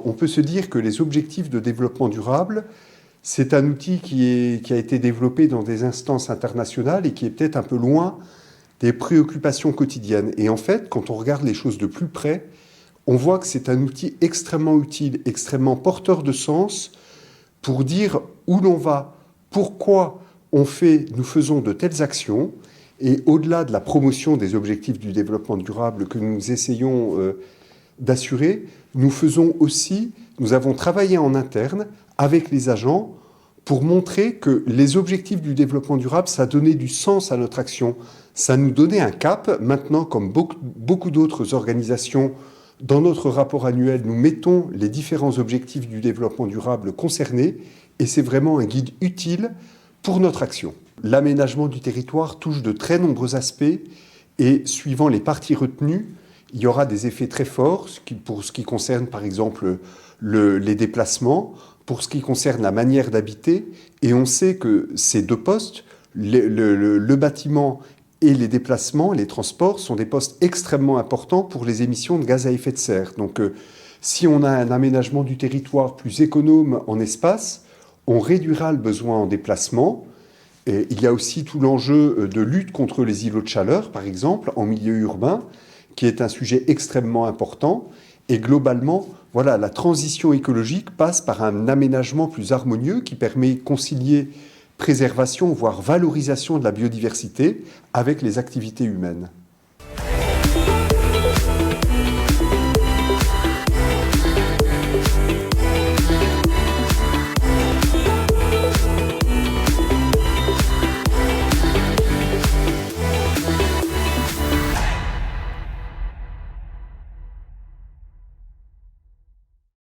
On peut se dire que les objectifs de développement durable, c'est un outil qui a été développé dans des instances internationales et qui est peut-être un peu loin des préoccupations quotidiennes. Et en fait, quand on regarde les choses de plus près, on voit que c'est un outil extrêmement utile, extrêmement porteur de sens pour dire où l'on va, pourquoi nous faisons de telles actions. Et au-delà de la promotion des objectifs du développement durable que nous essayons d'assurer, nous avons travaillé en interne avec les agents pour montrer que les objectifs du développement durable, ça donnait du sens à notre action. Ça nous donnait un cap. Maintenant, comme beaucoup d'autres organisations, dans notre rapport annuel, nous mettons les différents objectifs du développement durable concernés et c'est vraiment un guide utile pour notre action. L'aménagement du territoire touche de très nombreux aspects et suivant les parties retenues, il y aura des effets très forts pour ce qui concerne par exemple les déplacements, pour ce qui concerne la manière d'habiter. Et on sait que ces deux postes, le bâtiment et les déplacements, les transports, sont des postes extrêmement importants pour les émissions de gaz à effet de serre. Donc si on a un aménagement du territoire plus économe en espace, on réduira le besoin en déplacement. Et il y a aussi tout l'enjeu de lutte contre les îlots de chaleur, par exemple, en milieu urbain, qui est un sujet extrêmement important. Et globalement, voilà, la transition écologique passe par un aménagement plus harmonieux qui permet de concilier préservation, voire valorisation de la biodiversité avec les activités humaines.